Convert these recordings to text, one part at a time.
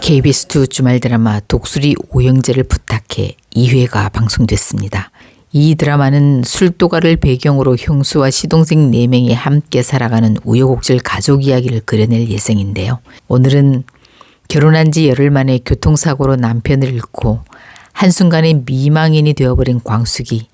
KBS2 주말 드라마 독수리 오영재를 부탁해 2회가 방송됐습니다. 이 드라마는 술도가를 배경으로 형수와 시동생 4명이 함께 살아가는 우여곡절 가족 이야기를 그려낼 예정인데요. 오늘은 결혼한 지 열흘 만에 교통사고로 남편을 잃고 한순간에 미망인이 되어버린 광숙이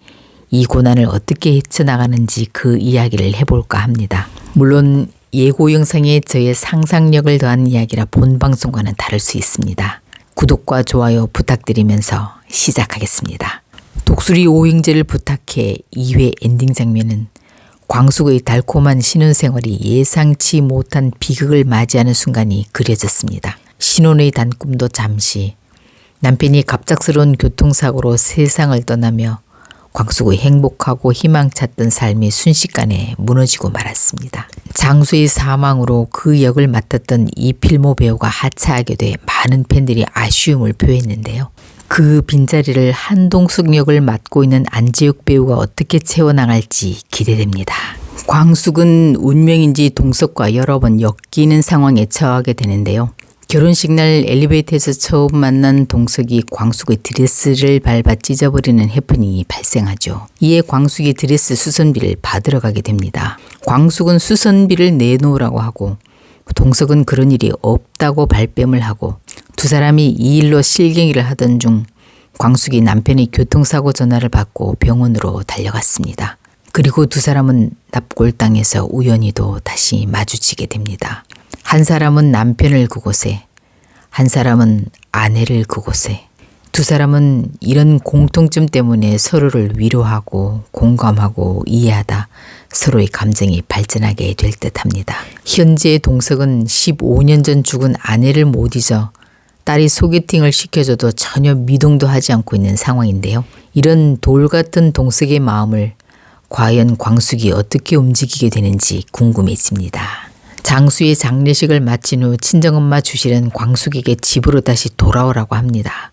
이 고난을 어떻게 헤쳐나가는지 그 이야기를 해볼까 합니다. 물론 예고 영상에 저의 상상력을 더한 이야기라 본 방송과는 다를 수 있습니다. 구독과 좋아요 부탁드리면서 시작하겠습니다. 독수리 오영재를 부탁해 2회 엔딩 장면은 광숙의 달콤한 신혼생활이 예상치 못한 비극을 맞이하는 순간이 그려졌습니다. 신혼의 단꿈도 잠시, 남편이 갑작스러운 교통사고로 세상을 떠나며 광숙의 행복하고 희망찼던 삶이 순식간에 무너지고 말았습니다. 장수의 사망으로 그 역을 맡았던 이필모 배우가 하차하게 돼 많은 팬들이 아쉬움을 표했는데요. 그 빈자리를 한동숙 역을 맡고 있는 안재욱 배우가 어떻게 채워나갈지 기대됩니다. 광숙은 운명인지 동석과 여러 번 엮이는 상황에 처하게 되는데요. 결혼식 날 엘리베이터에서 처음 만난 동석이 광숙의 드레스를 밟아 찢어버리는 해프닝이 발생하죠. 이에 광숙이 드레스 수선비를 받으러 가게 됩니다. 광숙은 수선비를 내놓으라고 하고 동석은 그런 일이 없다고 발뺌을 하고 두 사람이 이 일로 실갱이를 하던 중 광숙이 남편의 교통사고 전화를 받고 병원으로 달려갔습니다. 그리고 두 사람은 납골당에서 우연히도 다시 마주치게 됩니다. 한 사람은 남편을 그곳에, 한 사람은 아내를 그곳에. 두 사람은 이런 공통점 때문에 서로를 위로하고 공감하고 이해하다 서로의 감정이 발전하게 될 듯합니다. 현재 동석은 15년 전 죽은 아내를 못 잊어 딸이 소개팅을 시켜줘도 전혀 미동도 하지 않고 있는 상황인데요. 이런 돌 같은 동석의 마음을 과연 광숙이 어떻게 움직이게 되는지 궁금해집니다. 장수의 장례식을 마친 후 친정엄마 주실은 광숙에게 집으로 다시 돌아오라고 합니다.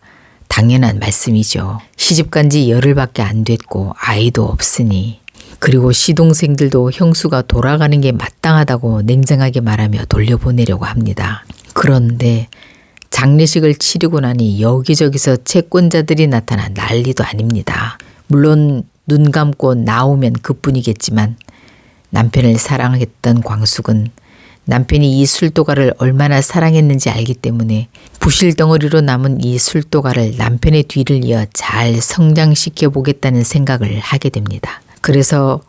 당연한 말씀이죠. 시집간 지 열흘밖에 안 됐고 아이도 없으니. 그리고 시동생들도 형수가 돌아가는 게 마땅하다고 냉정하게 말하며 돌려보내려고 합니다. 그런데 장례식을 치르고 나니 여기저기서 채권자들이 나타나 난리도 아닙니다. 물론 눈 감고 나오면 그뿐이겠지만 남편을 사랑했던 광숙은 남편이 이 술도가를 얼마나 사랑했는지 알기 때문에 부실덩어리로 남은 이 술도가를 남편의 뒤를 이어 잘 성장시켜 보겠다는 생각을 하게 됩니다. 그래서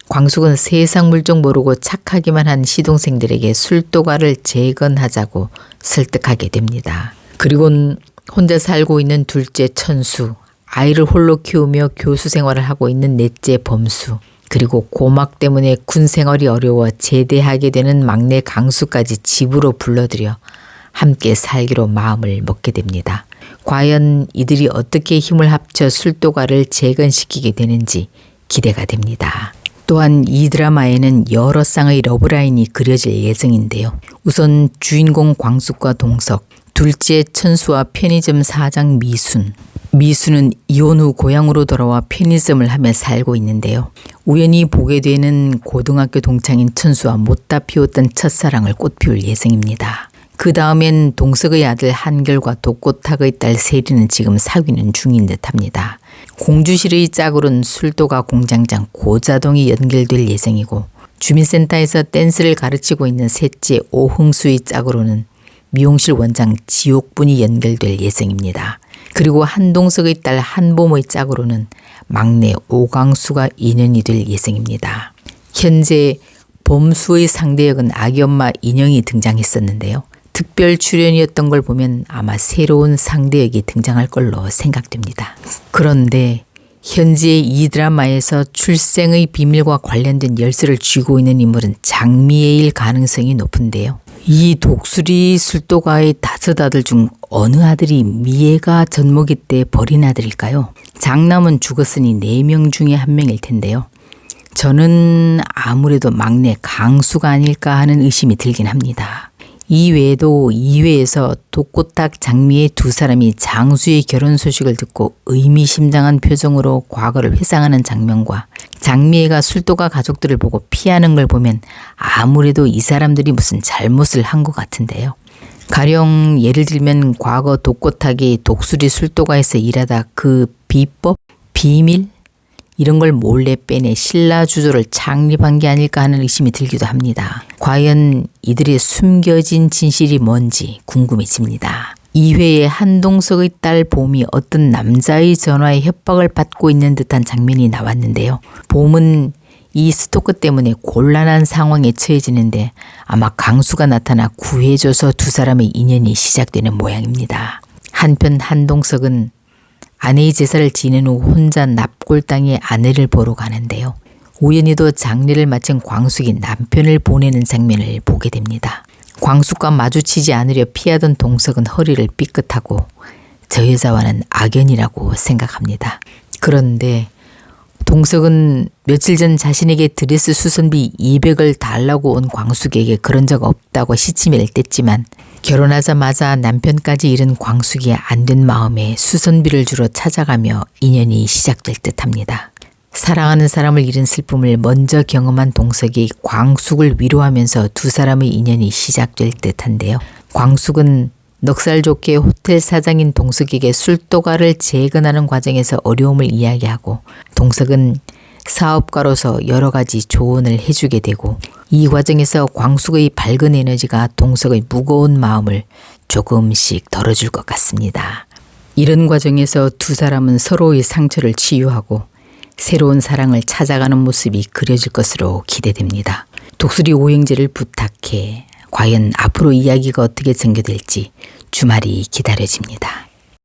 광숙은 세상 물정 모르고 착하기만 한 시동생들에게 술도가를 재건하자고 설득하게 됩니다. 그리고는 혼자 살고 있는 둘째 천수, 아이를 홀로 키우며 교수 생활을 하고 있는 넷째 범수, 그리고 고막 때문에 군 생활이 어려워 제대하게 되는 막내 강수까지 집으로 불러들여 함께 살기로 마음을 먹게 됩니다. 과연 이들이 어떻게 힘을 합쳐 술도가를 재건시키게 되는지 기대가 됩니다. 또한 이 드라마에는 여러 쌍의 러브라인이 그려질 예정인데요. 우선 주인공 광숙과 동석, 둘째 천수와 편의점 사장 미순. 미수는 이혼 후 고향으로 돌아와 편의점을 하며 살고 있는데요. 우연히 보게 되는 고등학교 동창인 천수와 못다 피웠던 첫사랑을 꽃피울 예정입니다. 그 다음엔 동석의 아들 한결과 독고탁의 딸 세리는 지금 사귀는 중인 듯합니다. 공주실의 짝으로는 술도가 공장장 고자동이 연결될 예정이고 주민센터에서 댄스를 가르치고 있는 셋째 오흥수의 짝으로는 미용실 원장 지옥분이 연결될 예정입니다. 그리고 한동석의 딸 한보모의 짝으로는 막내 오강수가 인연이 될 예정입니다. 현재 범수의 상대역은 아기엄마 인영이 등장했었는데요. 특별 출연이었던 걸 보면 아마 새로운 상대역이 등장할 걸로 생각됩니다. 그런데 현재 이 드라마에서 출생의 비밀과 관련된 열쇠를 쥐고 있는 인물은 장미애일 가능성이 높은데요. 이 독수리 술도가의 5 아들 중 어느 아들이 미애가 젖먹이 때 버린 아들일까요? 장남은 죽었으니 4명 중에 1명일 텐데요. 저는 아무래도 막내 강수가 아닐까 하는 의심이 들긴 합니다. 이 외에도 2회에서 독고탁 장미애 2 사람이 장수의 결혼 소식을 듣고 의미심장한 표정으로 과거를 회상하는 장면과 장미애가 술도가 가족들을 보고 피하는 걸 보면 아무래도 이 사람들이 무슨 잘못을 한 것 같은데요. 가령 예를 들면 과거 독고타기 독수리 술도가에서 일하다 그 비법, 비밀 이런 걸 몰래 빼내 신라주조를 창립한 게 아닐까 하는 의심이 들기도 합니다. 과연 이들의 숨겨진 진실이 뭔지 궁금해집니다. 이회의 한동석의 딸 봄이 어떤 남자의 전화에 협박을 받고 있는 듯한 장면이 나왔는데요. 봄은 이 스토커 때문에 곤란한 상황에 처해지는데 아마 강수가 나타나 구해줘서 두 사람의 인연이 시작되는 모양입니다. 한편 한동석은 아내의 제사를 지낸 후 혼자 납골당에 아내를 보러 가는데요. 우연히도 장례를 마친 광숙이 남편을 보내는 장면을 보게 됩니다. 광숙과 마주치지 않으려 피하던 동석은 허리를 삐끗하고 저 여자와는 악연이라고 생각합니다. 그런데 동석은 며칠 전 자신에게 드레스 수선비 200을 달라고 온 광숙에게 그런 적 없다고 시치미를 뗐지만 결혼하자마자 남편까지 잃은 광숙이 안 된 마음에 수선비를 주러 찾아가며 인연이 시작될 듯합니다. 사랑하는 사람을 잃은 슬픔을 먼저 경험한 동석이 광숙을 위로하면서 두 사람의 인연이 시작될 듯한데요. 광숙은 넉살 좋게 호텔 사장인 동석에게 술도가를 재건하는 과정에서 어려움을 이야기하고 동석은 사업가로서 여러 가지 조언을 해주게 되고 이 과정에서 광숙의 밝은 에너지가 동석의 무거운 마음을 조금씩 덜어줄 것 같습니다. 이런 과정에서 두 사람은 서로의 상처를 치유하고 새로운 사랑을 찾아가는 모습이 그려질 것으로 기대됩니다. 독수리 오행제를 부탁해 과연 앞으로 이야기가 어떻게 전개될지 주말이 기다려집니다.